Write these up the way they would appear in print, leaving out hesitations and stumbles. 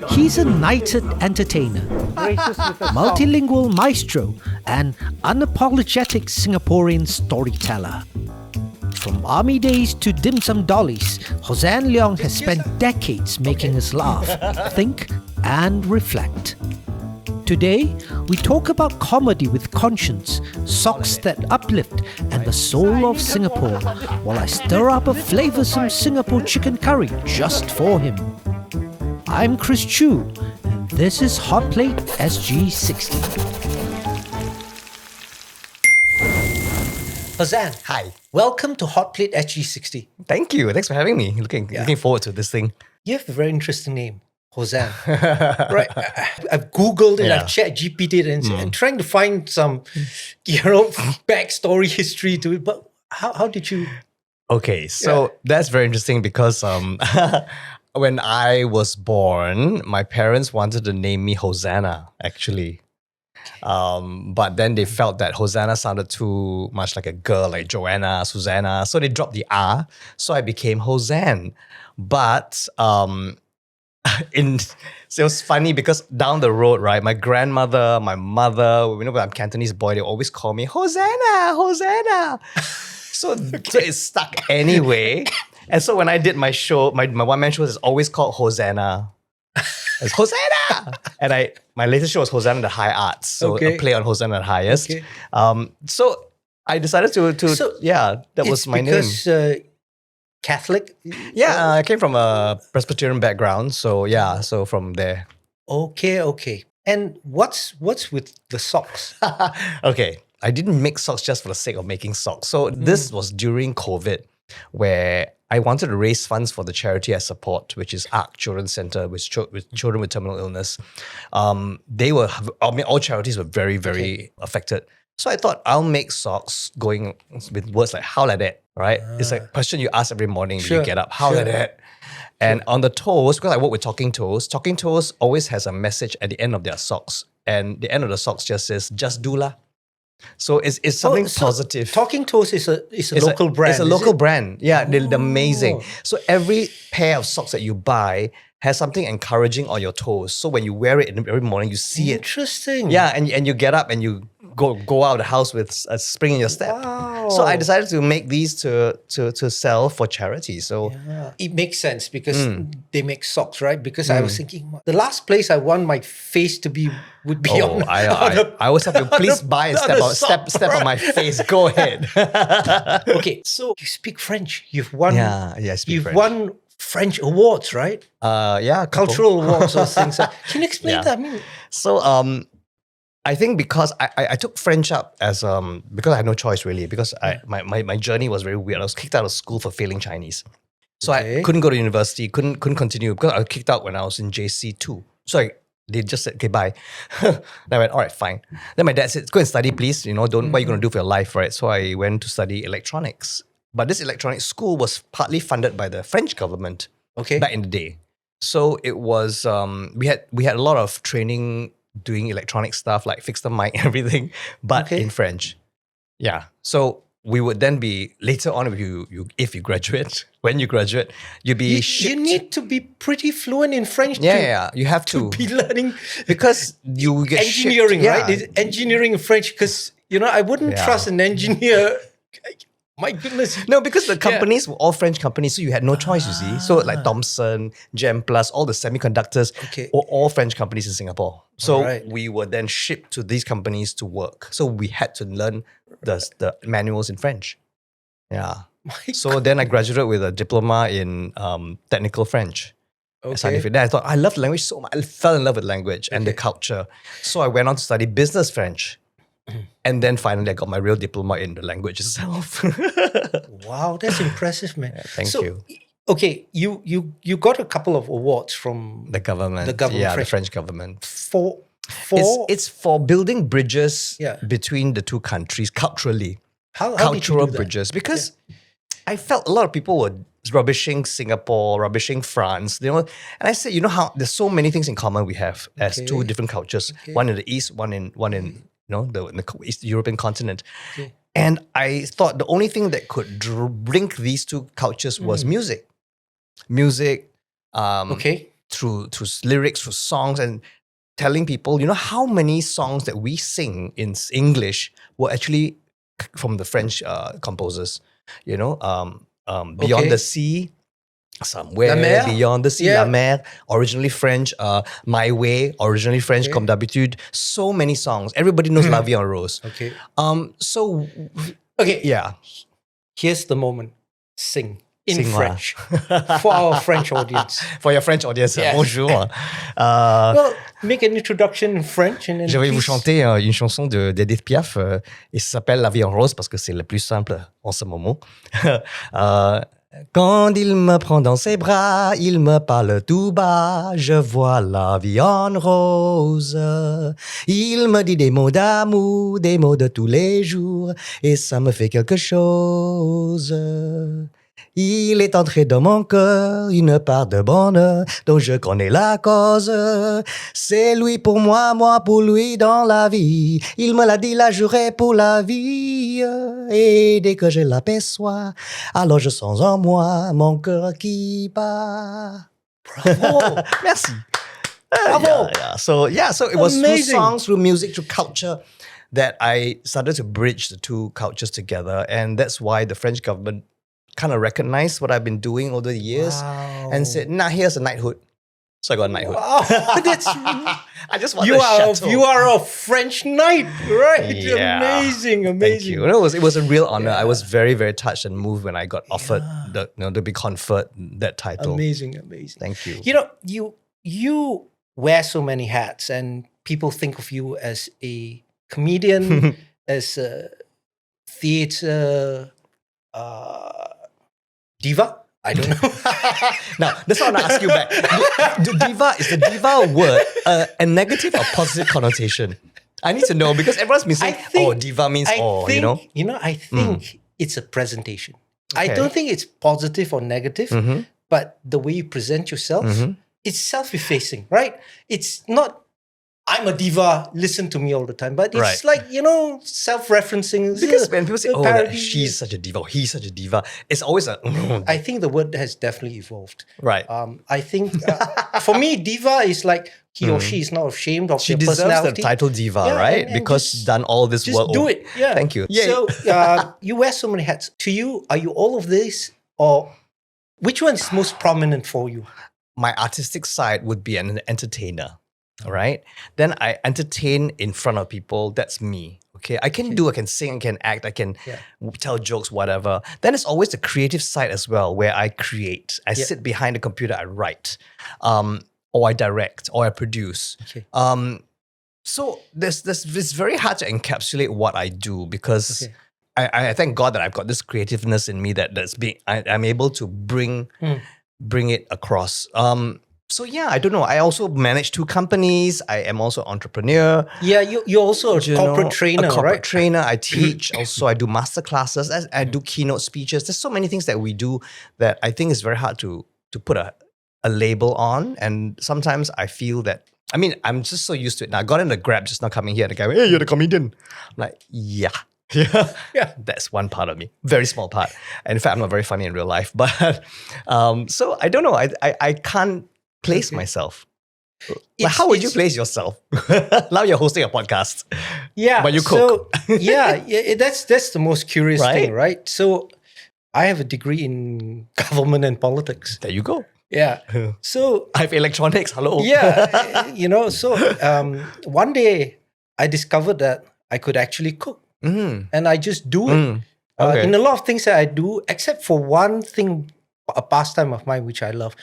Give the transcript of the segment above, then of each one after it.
He's a Knighthood entertainer, multilingual maestro, and unapologetic Singaporean storyteller. From army days to dim sum dollies, Hossan Leong has spent decades making us laugh, think, and reflect. Today, we talk about comedy with conscience, socks that uplift, and the soul of Singapore, while I stir up a flavoursome Singapore chicken curry just for him. I'm Chris Choo, and this is Hotplate SG60. Hossan, Hi. welcome to Hotplate SG60. Thank you. Thanks for having me. Looking forward to this thing. You have a very interesting name, Hossan. Right? I've Googled it, I've chat GPT'd it, and trying to find some, backstory history to it. But how did you? Okay, so that's very interesting because when I was born, my parents wanted to name me Hosanna, actually. But then they felt that Hosanna sounded too much like a girl, like Joanna, Susanna. So they dropped the R. So I became Hosan. But so it was funny because down the road, right, my grandmother, my mother, when I'm a Cantonese boy, they always call me Hosanna, Hosanna. So it stuck anyway. And so when I did my show, my one-man show is always called Hosanna. It's Hosanna! And my latest show was Hosanna the High Arts. So a play on Hosanna the Highest. Okay. So I decided that was my name. Because Catholic? Yeah, I came from a Presbyterian background. So so from there. Okay. And what's with the socks? Okay, I didn't make socks just for the sake of making socks. So this was during COVID, where I wanted to raise funds for the charity I support, which is ARC Children's Centre with children with terminal illness. All charities were very, very affected. So I thought I'll make socks going with words like how like that, right? It's like a question you ask every morning when you get up, how like that? And on the toes, because I work with Talking Toes always has a message at the end of their socks. And the end of the socks just says, just do lah. So it's something positive. Talking Toes is a local brand. It's a local brand. Yeah, they're amazing. So every pair of socks that you buy has something encouraging on your toes. So when you wear it every morning, you see it. Interesting. Yeah, and you get up and you go out of the house with a spring in your step. Wow. So I decided to make these to sell for charity. So it makes sense because they make socks, right? Because I was thinking the last place I want my face to be would be on. I always have to please buy and step on my face. Go ahead. Okay, so you speak French. You've won. I speak French. Won French awards, right? Cultural awards or things. Can you explain that? I mean, so I think because I took French up as because I had no choice really, because my journey was very weird. I was kicked out of school for failing Chinese. So I couldn't go to university, couldn't continue because I was kicked out when I was in JC 2. So they just said, okay, bye. Then I went, all right, fine. Then my dad said, go and study, please. What are you going to do for your life, right? So I went to study electronics. But this electronics school was partly funded by the French government back in the day. So it was, we had a lot of training doing electronic stuff like fix the mic and everything, but in French. Yeah. So we would then be, later on, if you graduate, when you graduate, you'd be you need to be pretty fluent in French you have to be learning. Because you get engineering, right? It's engineering in French, because, I wouldn't trust an engineer. My goodness. No, because the companies were all French companies, so you had no choice, you see. So like Thomson, Gem Plus, all the semiconductors were all French companies in Singapore. So we were then shipped to these companies to work. So we had to learn the manuals in French. Yeah. So then I graduated with a diploma in technical French. Then I thought, I love language so much. I fell in love with language and the culture. So I went on to study business French. And then finally, I got my real diploma in the language itself. Wow, that's impressive, man. Thank you. Okay, you got a couple of awards from the government. The French government. For it's for building bridges between the two countries culturally. How cultural did you do that? Bridges, because I felt a lot of people were rubbishing Singapore, rubbishing France, and I said, how there's so many things in common we have as two different cultures, one in the East, one in the East European continent. And I thought the only thing that could link these two cultures was music. through lyrics, through songs, and telling people, how many songs that we sing in English were actually from the French composers. Beyond the Sea, Somewhere La Mer? Beyond the Sea, Yeah. La Mer, originally French. My Way, originally French, Okay. Comme d'habitude. So many songs. Everybody knows La Vie En Rose. Okay. So Okay. yeah. Here's the moment. Sing in Sing French for our French audience. For your French audience, Yes. bonjour. Well, make an introduction in French and then Je vais vous please- chanter une chanson d'Edith Piaf et ça s'appelle La Vie en rose parce que c'est le plus simple en ce moment. Quand il me prend dans ses bras, il me parle tout bas, je vois la vie en rose. Il me dit des mots d'amour, des mots de tous les jours, et ça me fait quelque chose. Il est entré dans mon cœur une part de bonheur dont je connais la cause. C'est lui pour moi, moi pour lui dans la vie. Il me l'a dit, l'a juré pour la vie. Et dès que je l'aperçois, alors je sens en moi mon cœur qui bat. Bravo. Merci. Bravo. So it was through Amazing. songs, through music, through culture that I started to bridge the two cultures together. And that's why the French government kind of recognized what I've been doing over the years and said, here's a knighthood. So I got a knighthood. Wow, that's I just want you a are chateau. you are a French knight, right? Yeah. Amazing. Thank you. It was a real honor. I was very, very touched and moved when I got offered to be conferred that title. Amazing. Thank you. You wear so many hats, and people think of you as a comedian, as a theatre diva. I don't know. Now, that's what I want to ask you back. Is the diva word a negative or positive connotation? I need to know because everyone's been saying, diva means I think it's a presentation. I Okay. don't think it's positive or negative, but the way you present yourself, it's self-effacing, right? It's not, I'm a diva, listen to me all the time, but it's Right. like, self-referencing. Because when people say, parody. she's such a diva, or he's such a diva, it's always a, I think the word has definitely evolved. right. I think for me, diva is like he or she is not ashamed of She their deserves the personality. title diva, Yeah, right? and because just- she's done all this Just work. do it. Yeah. Thank you. Yay. So you wear so many hats. To you, are you all of this, or which one is most prominent for you? My artistic side would be an entertainer, all right? Then I entertain in front of people. That's me, okay? I can sing, I can act, I can tell jokes, whatever. Then it's always the creative side as well, where I create. I sit behind the computer, I write, or I direct, or I produce. Okay. So it's very hard to encapsulate what I do because I thank God that I've got this creativeness in me I'm able to bring it across. So yeah, I don't know. I also manage 2 companies. I am also an entrepreneur. Yeah, you're also a corporate trainer, A corporate right? trainer. I teach. Also, I do master classes. I do keynote speeches. There's so many things that we do that I think is very hard to put a label on. And sometimes I feel that, I'm just so used to it now. I got in the Grab just now coming here and the guy, hey, you're the comedian. I'm like, yeah. Yeah, that's one part of me, very small part. And in fact, I'm not very funny in real life. But so I don't know. I can't place myself. But how would you place yourself? Now you're hosting a podcast. Yeah, But you cook. So, that's the most curious Right? thing, right? So I have a degree in government and politics. There you go. Yeah. So I have electronics. Hello. one day I discovered that I could actually cook. And I just do it. Okay. In a lot of things that I do, except for one thing, a pastime of mine, which I love,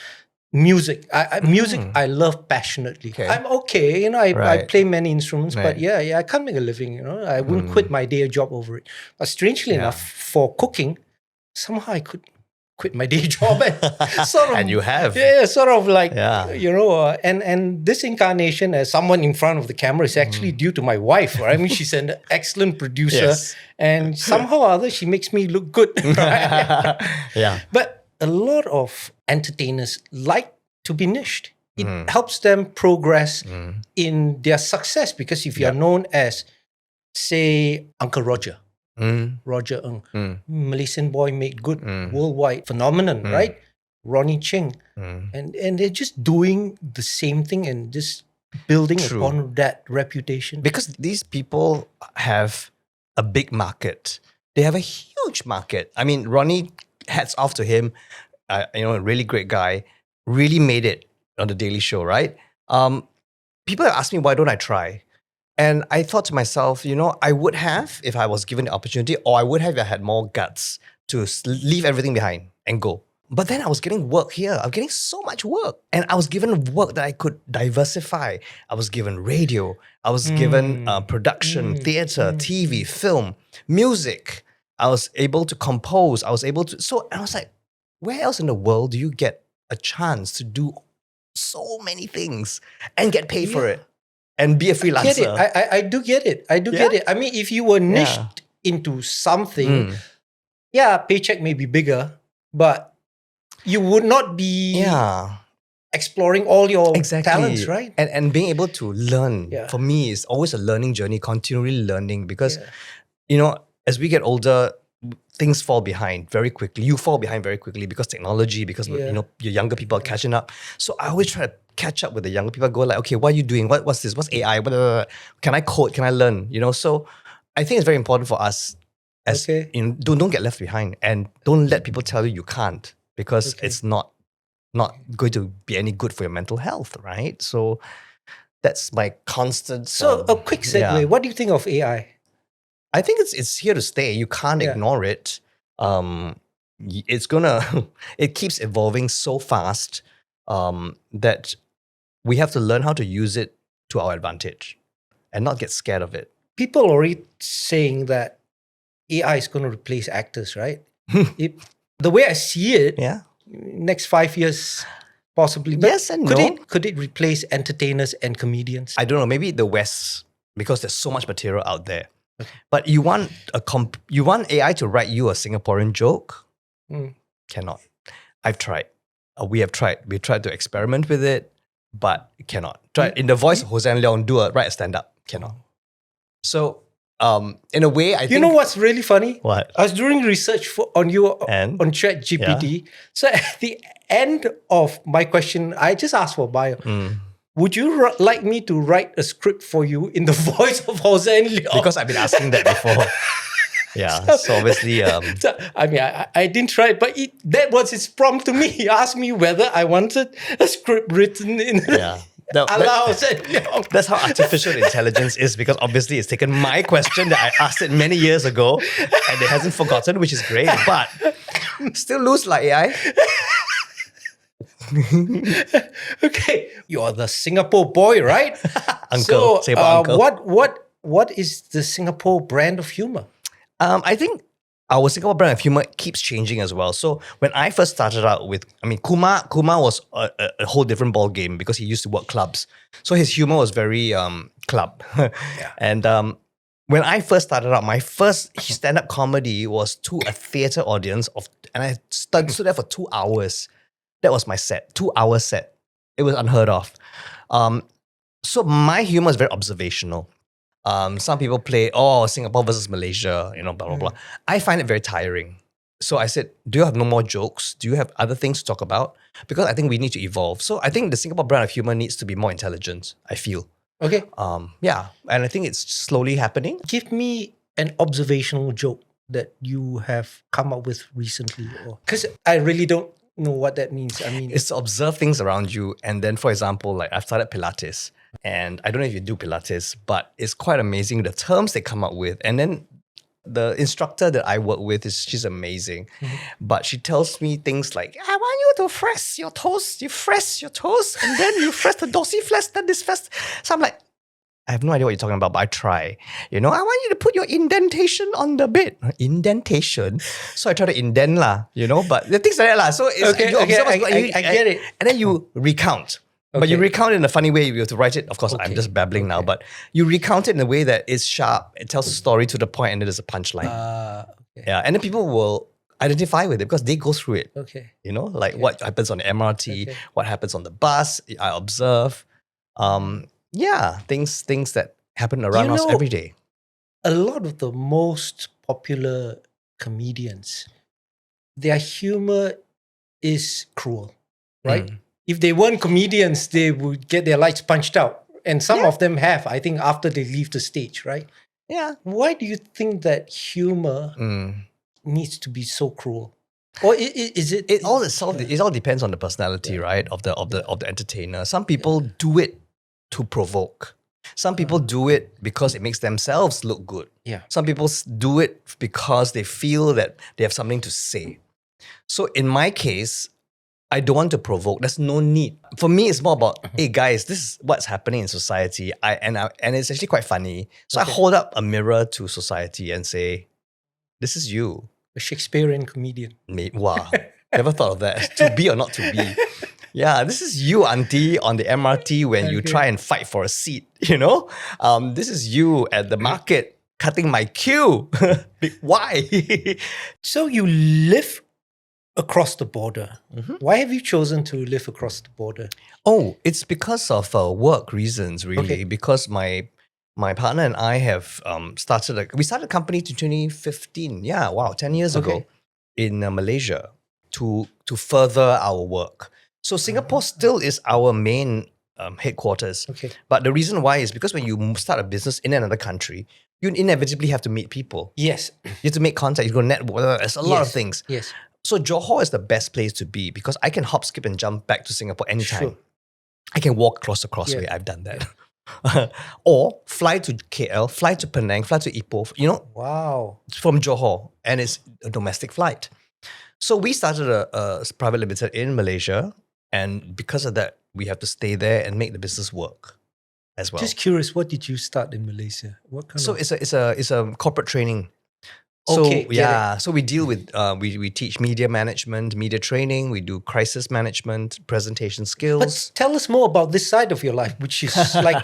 music. Music, I love passionately. Okay. I'm okay, I Right. play many instruments, Right. but I can't make a living, I wouldn't quit my day job over it. But strangely enough, for cooking, somehow I could quit my day job and sort of, And you have. yeah, sort of like, Yeah. and this incarnation as someone in front of the camera is actually due to my wife. Right? She's an excellent producer, Yes. and somehow or other she makes me look good. Right? Yeah. But a lot of entertainers like to be niched. It helps them progress in their success because if you are known as, say, Uncle Roger, Roger Ng, Malaysian boy made good, worldwide phenomenon, right? Ronnie Cheng, and they're just doing the same thing and just building True. upon that reputation. Because these people have a big market. They have a huge market. I mean, Ronnie, hats off to him. A really great guy. Really made it on the Daily Show, right? People have asked me, why don't I try? And I thought to myself, I would have if I was given the opportunity, or I would have if I had more guts to leave everything behind and go. But then I was getting work here. I was getting so much work. And I was given work that I could diversify. I was given radio. I was given production, theatre, TV, film, music. I was able to compose. I was like, where else in the world do you get a chance to do so many things and get paid for it and be a freelancer? I do get it. I do get it. I mean, if you were niched into something, paycheck may be bigger, but you would not be exploring all your talents, right? And being able to learn, for me, is always a learning journey, continually learning, because, as we get older, things fall behind very quickly. You fall behind very quickly because technology, because, your younger people are catching up. So I always try to catch up with the younger people, go like, okay, what are you doing? What's this? What's AI? Can I code? Can I learn? So I think it's very important for us as, don't get left behind, and don't let people tell you can't. Because it's not going to be any good for your mental health, right? So that's my constant. So a quick segue. What do you think of AI? I think it's here to stay. You can't ignore it. It's gonna. It keeps evolving so fast that we have to learn how to use it to our advantage and not get scared of it. People are already saying that AI is going to replace actors, right? The way I see it, next 5 years, possibly. But yes and no. Could it replace entertainers and comedians? I don't know. Maybe the West, because there's so much material out there. Okay. But you want AI to write you a Singaporean joke? Cannot. I've tried. We have tried. We tried to experiment with it, but it cannot. Try in the voice of Hossan Leong, write a stand-up. Cannot. So in a way, I think... You know what's really funny? What? I was doing research on you on ChatGPT. So at the end of my question, I just asked for bio. Would you like me to write a script for you in the voice of Hossan Leong? Because I've been asking that before. So obviously... I didn't try it, but that was his prompt to me. He asked me whether I wanted a script written in... That's how artificial intelligence is, because obviously it's taken my question that I asked it many years ago and it hasn't forgotten, which is great, but still lose like AI. Okay, you're the Singapore boy, right? Uncle, uncle. What is the Singapore brand of humor? I think our Singapore brand of humor keeps changing as well. So when I first started out with, Kumar was a whole different ball game because he used to work clubs. So his humor was very club. And when I first started out, my first stand-up comedy was to a theatre audience and I stood there for 2 hours. That was my set, 2-hour set. It was unheard of. So my humor is very observational. Some people play, Singapore versus Malaysia, blah, blah, blah. I find it very tiring. So I said, do you have no more jokes? Do you have other things to talk about? Because I think we need to evolve. So I think the Singapore brand of humor needs to be more intelligent, I feel. Okay. And I think it's slowly happening. Give me an observational joke that you have come up with recently. Because I really don't know what that means. It's to observe things around you. And then, for example, like I've started Pilates. And I don't know if you do Pilates, but it's quite amazing the terms they come up with. And then the instructor that I work with, she's amazing. But she tells me things like, I want you to press your toes. You press your toes and then you press the dorsiflex, then this flex. So I'm like, I have no idea what you're talking about, but I try. I want you to put your indentation on the bed. Indentation? So I try to indent but the things like that lah. So it's, I get it. And then you recount. But you recount it in a funny way. You have to write it. Of course, I'm just babbling now, but you recount it in a way that is sharp. It tells a story to the point, and there's a punchline. And then people will identify with it because they go through it. What happens on the MRT, what happens on the bus. I observe. Things that happen around us every day. A lot of the most popular comedians, their humor is cruel, right? If they weren't comedians, they would get their lights punched out. And some of them have, I think, after they leave the stage, right? Yeah. Why do you think that humor needs to be so cruel? Or is it? It all depends on the personality, right, of the entertainer. Some people do it to provoke. Some people do it because it makes themselves look good. Yeah. Some people do it because they feel that they have something to say. So in my case, I don't want to provoke. There's no need. For me, it's more about, hey guys, this is what's happening in society. And it's actually quite funny. So I hold up a mirror to society and say, this is you. A Shakespearean comedian. Wow. Never thought of that. To be or not to be. Yeah, this is you, auntie, on the MRT when you try and fight for a seat, you know? This is you at the market cutting my queue. Why? So you live across the border. Why have you chosen to live across the border? Oh, it's because of work reasons, really. Because my partner and I have started a company in 2015. Yeah, wow, 10 years ago in Malaysia to further our work. So Singapore still is our main headquarters. But the reason why is because when you start a business in another country, you inevitably have to meet people. Yes. You have to make contact, you go network, there's a lot of things. Yes. So Johor is the best place to be because I can hop, skip and jump back to Singapore anytime. Sure. I can walk across the crossway. I've done that. Or fly to KL, fly to Penang, fly to Ipoh, Wow. from Johor. And it's a domestic flight. So we started a private limited in Malaysia. And because of that, we have to stay there and make the business work as well. Just curious, what did you start in Malaysia? What kind So of... it's a corporate training. So so we deal with we teach media management, media training. We do crisis management, presentation skills. But tell us more about this side of your life, which is like,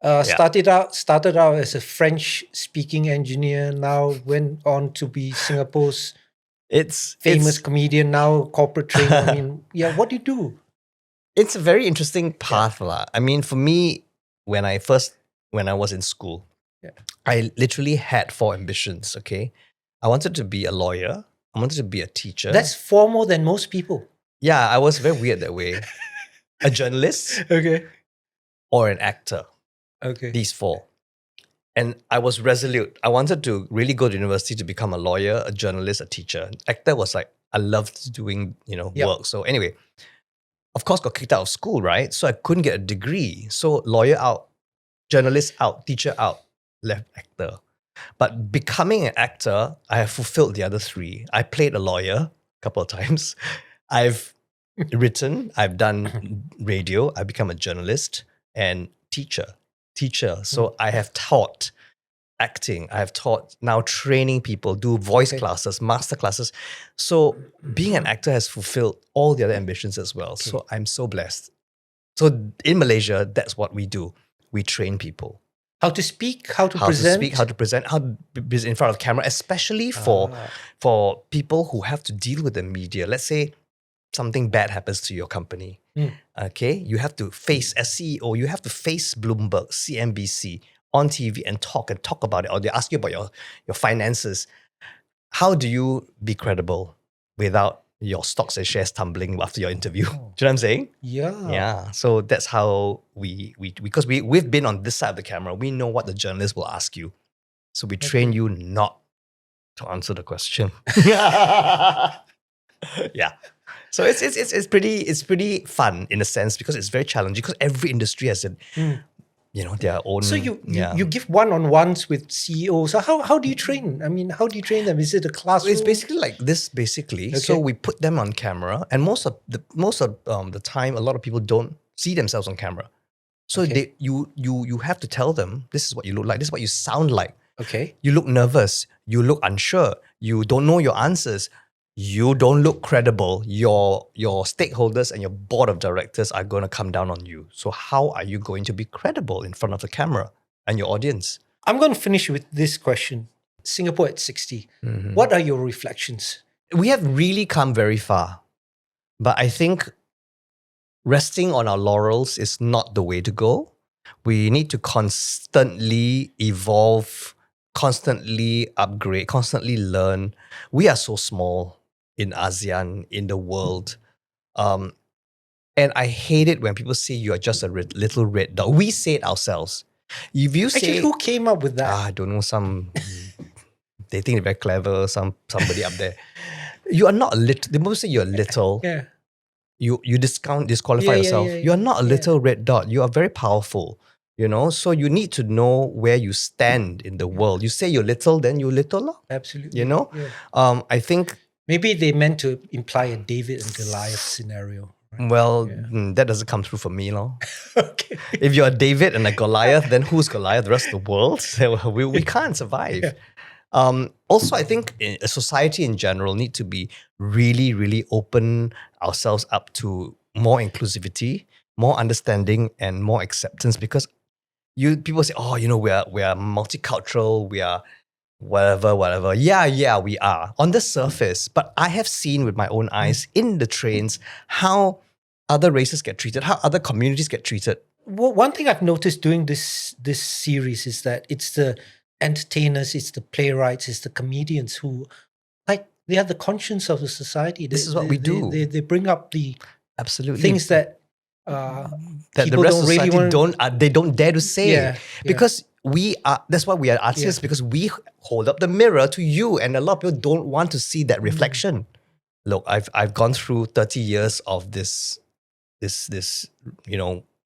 started out as a French-speaking engineer. Now went on to be Singapore's famous comedian. Now corporate trainer. I mean, what do you do? It's a very interesting path, lah. I mean, for me, when I was in school. I literally had 4 ambitions, okay? I wanted to be a lawyer. I wanted to be a teacher. That's 4 more than most people. Yeah, I was very weird that way. A journalist. Or an actor. These 4. And I was resolute. I wanted to really go to university to become a lawyer, a journalist, a teacher. Actor was like, I loved doing, work. So anyway, of course, got kicked out of school, right? So I couldn't get a degree. So lawyer out, journalist out, teacher out. Left actor. But becoming an actor, I have fulfilled the other 3. I played a lawyer a couple of times. I've written, I've done radio, I've become a journalist and teacher. So I have taught acting. I have taught now training people, do voice classes, master classes. So being an actor has fulfilled all the other ambitions as well. So I'm so blessed. So in Malaysia, that's what we do. We train people. How to speak, how to present, how to be in front of camera, especially for people who have to deal with the media. Let's say something bad happens to your company. Okay, you have to face, as CEO, you have to face Bloomberg, CNBC on TV and talk about it, or they ask you about your finances. How do you be credible without your stocks and shares tumbling after your interview? Do you know what I'm saying? Yeah. So that's how because we've been on this side of the camera, we know what the journalist will ask you. So we train you not to answer the question. Yeah. So it's pretty fun in a sense because it's very challenging because every industry has their own. So you give one-on-ones with CEOs. So how do you train? I mean, how do you train them? Is it a classroom? It's basically like this. So we put them on camera, and most of the time, a lot of people don't see themselves on camera. So you have to tell them, this is what you look like. This is what you sound like. You look nervous. You look unsure. You don't know your answers. You don't look credible. Your stakeholders and your board of directors are going to come down on you. So how are you going to be credible in front of the camera and your audience? I'm going to finish with this question. Singapore at 60. What are your reflections? We have really come very far. But I think resting on our laurels is not the way to go. We need to constantly evolve, constantly upgrade, constantly learn. We are so small in ASEAN, in the world. And I hate it when people say you are just a little red dot. We say it ourselves. If you say, Actually, who came up with that? I don't know, they think they're very clever, somebody up there. You are not a little, they most say you're little. Yeah. You disqualify yourself. You are not a little red dot. You are very powerful, so you need to know where you stand in the world. You say you're little, then you're little, lor. Absolutely. Yeah. I think maybe they meant to imply a David and Goliath scenario. Right? That doesn't come through for me, lor. Okay. If you're a David and a Goliath, then who's Goliath? The rest of the world? We can't survive. Yeah. Also, I think a society in general need to be really, really open ourselves up to more inclusivity, more understanding, and more acceptance. Because people say, we are multicultural, we are whatever. Yeah, we are on the surface. But I have seen with my own eyes in the trains how other races get treated, how other communities get treated. Well, one thing I've noticed doing this series is that it's the entertainers, it's the playwrights, it's the comedians who, they have the conscience of the society. This is what we do. They bring up the absolutely things that that the rest of society don't dare to say, because that's why we are artists, because we hold up the mirror to you, and a lot of people don't want to see that reflection. Look, I've gone through 30 years of this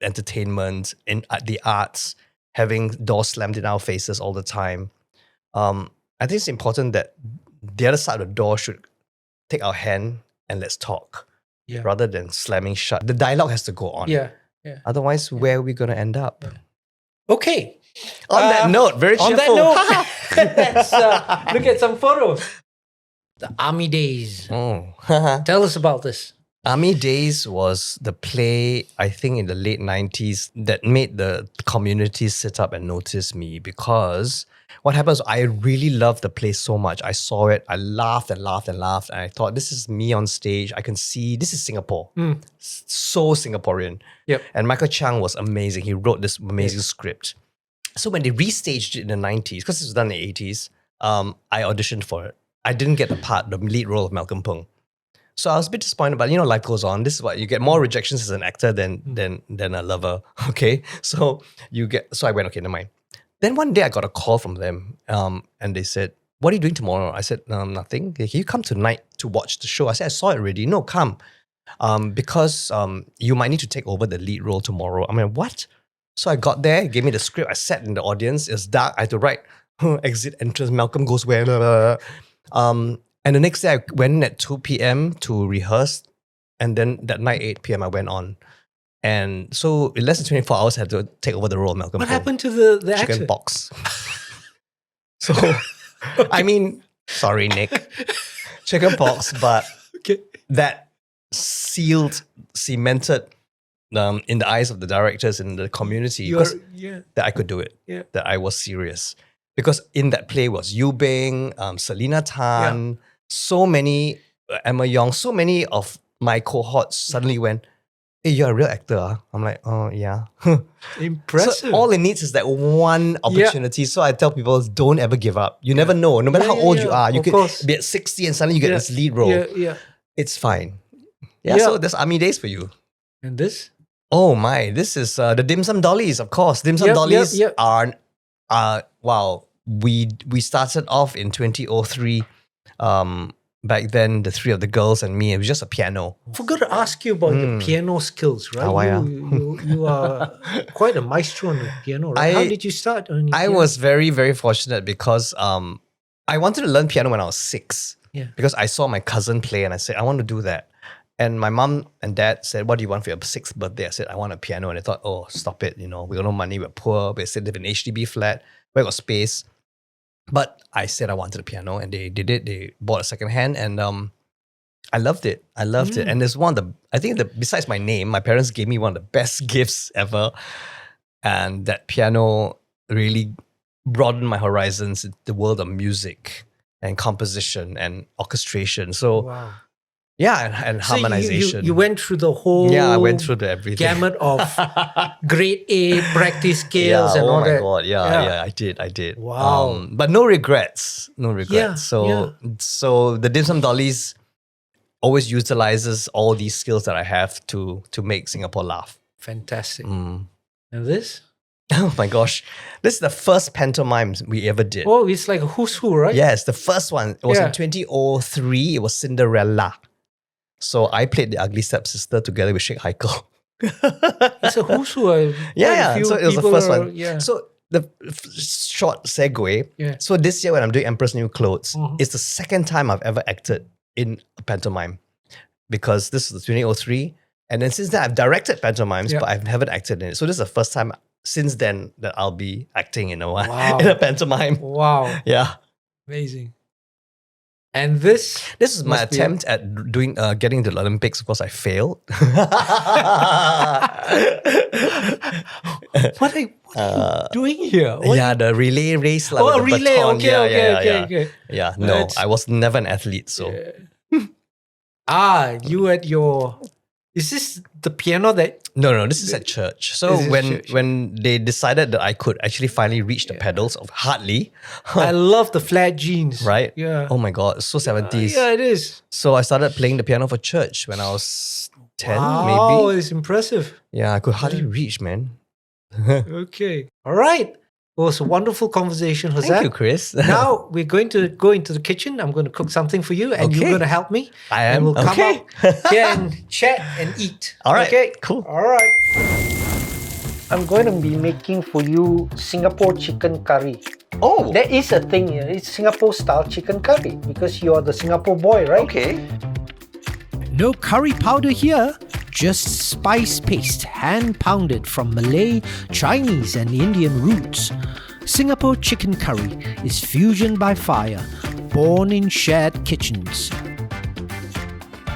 entertainment and the arts, having doors slammed in our faces all the time. I think it's important that the other side of the door should take our hand and let's talk, rather than slamming shut. The dialogue has to go on. Otherwise, where are we going to end up? Okay. On that note, very cheerful. On that note, let's look at some photos. The Army Days. Tell us about this. Army Days was the play, I think, in the late 90s that made the community sit up and notice me, because what happens, I really loved the play so much. I saw it, I laughed and laughed and laughed, and I thought, this is me on stage. I can see, this is Singapore. So Singaporean. Yep. And Michael Chang was amazing. He wrote this amazing script. So when they restaged it in the 90s, because it was done in the 80s, I auditioned for it. I didn't get the lead role of Malcolm Pung. So I was a bit disappointed, but life goes on. This is what you get, more rejections as an actor than a lover. Okay, so I went, okay, never mind. Then one day I got a call from them, and they said, "What are you doing tomorrow?" I said, "Nothing. Can you come tonight to watch the show?" I said, "I saw it already." "No, come, because you might need to take over the lead role tomorrow." I mean, what? So I got there, gave me the script. I sat in the audience. It was dark. I had to write exit entrance. Malcolm goes where? Blah, blah, blah. And the next day, I went in at 2 p.m. to rehearse. And then that night, 8 p.m., I went on. And so in less than 24 hours, I had to take over the role of Malcolm. What happened to the actor? Chicken pox. So, I mean, sorry, Nick. Chicken pox, but that cemented in the eyes of the directors and the community that I could do it, that I was serious. Because in that play was Yu Bing, Selena Tan, so many, Emma Yong, so many of my cohorts suddenly went, "Hey, you're a real actor." Huh? I'm like, "Oh, yeah." Impressive. So all it needs is that one opportunity. So I tell people, don't ever give up. You never know. No matter how old you are, you could be at 60 and suddenly you get this lead role. It's fine. So there's Army Days for you. And this? Oh my, this is the Dim Sum Dollies, of course. Dim Sum Dollies are, wow, we started off in 2003. Back then, the three of the girls and me, it was just a piano. I forgot to ask you about the piano skills, right? You are quite a maestro on the piano, right? How did you start on the I piano? was very, very fortunate because I wanted to learn piano when I was 6. Because I saw my cousin play and I said, I want to do that. And my mom and dad said, "What do you want for your 6th birthday?" I said, "I want a piano." And they thought, "Oh, stop it. We got no money. We're poor. We live in an HDB flat. We got space." But I said I wanted a piano, and they did it. They bought a second hand, and I loved it. I loved it. And it's one of the, I think besides my name, my parents gave me one of the best gifts ever. And that piano really broadened my horizons in the world of music and composition and orchestration. So, and harmonization. You went through the whole I went through the everything. gamut of grade A practice scales and all that. Oh my God, I did. Wow. But no regrets. So the Dim Sum Dollies always utilizes all these skills that I have to make Singapore laugh. Fantastic. And this? Oh my gosh. This is the first pantomime we ever did. Oh, it's like a who's who, right? Yes, the first one. It was in 2003. It was Cinderella. So I played the ugly stepsister together with Sheikh Haikal. It's a who's who. Yeah. So it was the first one. Yeah. So the short segue. Yeah. So this year when I'm doing Emperor's New Clothes, it's the second time I've ever acted in a pantomime, because this is 2003. And then since then I've directed pantomimes, but I haven't acted in it. So this is the first time since then that I'll be acting in a pantomime. Wow. Yeah. Amazing. And this is my attempt at doing getting to the Olympics. Of course, I failed. What are you doing here? The relay race. Like, a the relay. baton. Okay. Yeah, no, I was never an athlete. So you at your... Is this the piano that... No, this is at church. So when they decided that I could actually finally reach the pedals of Hartley. I love the flat jeans. Right? Yeah. Oh my God, it's so 70s. Yeah, it is. So I started playing the piano for church when I was 10, maybe. Oh, it's impressive. Yeah, I could hardly reach, man. Okay. All right. It was a wonderful conversation, Hossan. Thank you, Chris. Now we're going to go into the kitchen. I'm going to cook something for you, and you're going to help me. I am. And we'll come out here and chat and eat. All right. Okay. Cool. All right. I'm going to be making for you Singapore chicken curry. Oh. There is a thing here. It's Singapore style chicken curry because you're the Singapore boy, right? Okay. No curry powder here, just spice paste hand pounded from Malay, Chinese and Indian roots. Singapore chicken curry is fusion by fire, born in shared kitchens.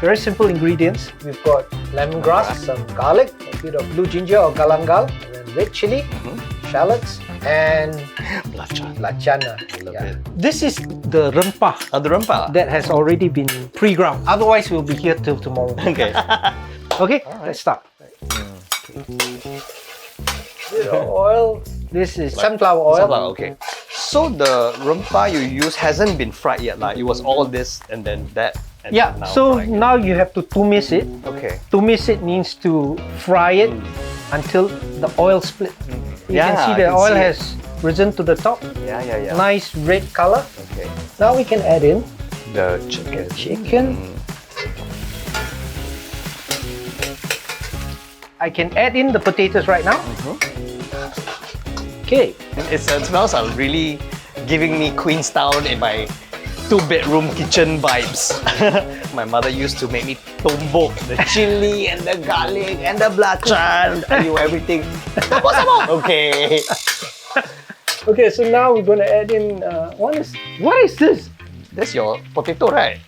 Very simple ingredients. We've got lemongrass, some garlic, a bit of blue ginger or galangal, and then red chili, shallots, and belacan. I love it. This is the rempah The Rempah. that has already been pre-ground. Otherwise, we'll be here till tomorrow. Okay. Okay, let's start. Oil. This is sunflower oil. Sunflower, okay. So the Rempah you use hasn't been fried yet, like it was all this and then that. And Yeah, now so frying it. now you have to tumis it. Okay. Tumis it means to fry it until the oil split. You can see the oil has risen to the top. Yeah. Nice red color. Okay. Now we can add in The chicken. I can add in the potatoes right now. Okay. It smells really giving me Queenstown in my 2-bedroom kitchen vibes. My mother used to make me tumbuk the chili and the garlic and the belacan and everything. Okay. Okay, so now we're going to add in what is this? That's your potato, right?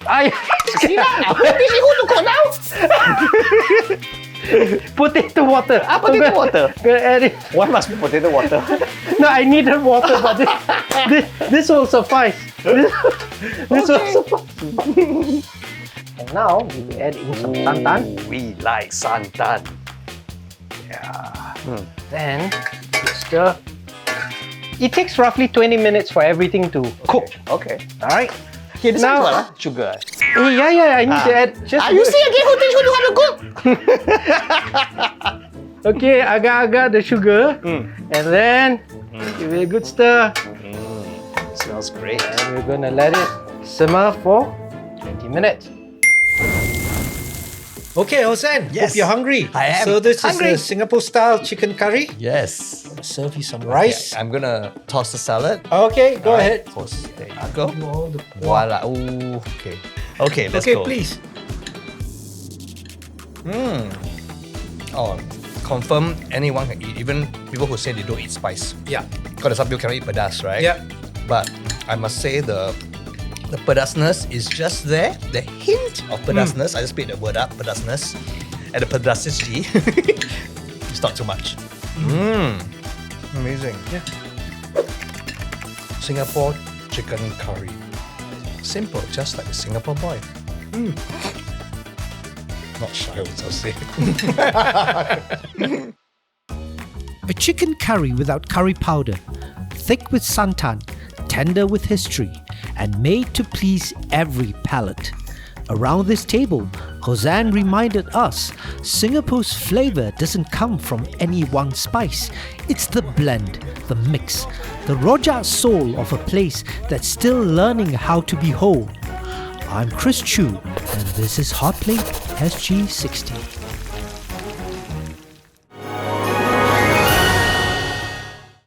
Potato water. Potato water. Gonna add it. Why must be potato water? No, I needed water, but this will suffice. This will suffice. And now we will add in some santan. We like santan. Yeah. Then stir. It takes roughly 20 minutes for everything to cook. Okay. All right. Okay, this Now- is what? Sugar. Yeah. I need to add. Just You see again who thinks who do how to cook? Okay, agar-agar the sugar, and then give it a good stir. Smells great. And we're gonna let it simmer for 20 minutes. Okay, Hossan, Yes. hope you're hungry. I am So this hungry. is the Singapore-style chicken curry. Yes. I'm gonna serve you some rice. I'm gonna toss the salad. Okay, go ahead. Of course. There you go. Do all the- Voila. Ooh, okay. Okay, let's Okay, go. please. Oh, confirm anyone can eat, even people who say they don't eat spice. Yeah. Because some people cannot eat pedas, right? Yeah. But I must say the pedas-ness is just there. The hint of pedas-ness. I just made the word up, pedas-ness. And the pedas-SG. It's not too much. Amazing. Yeah. Singapore chicken curry. Simple, just like a Singapore boy. Not shy, I'll say. A chicken curry without curry powder, thick with santan, tender with history, and made to please every palate. Around this table, Hossan reminded us Singapore's flavour doesn't come from any one spice. It's the blend, the mix, the Rojak soul of a place that's still learning how to be whole. I'm Chris Choo, and this is Hotplate SG60.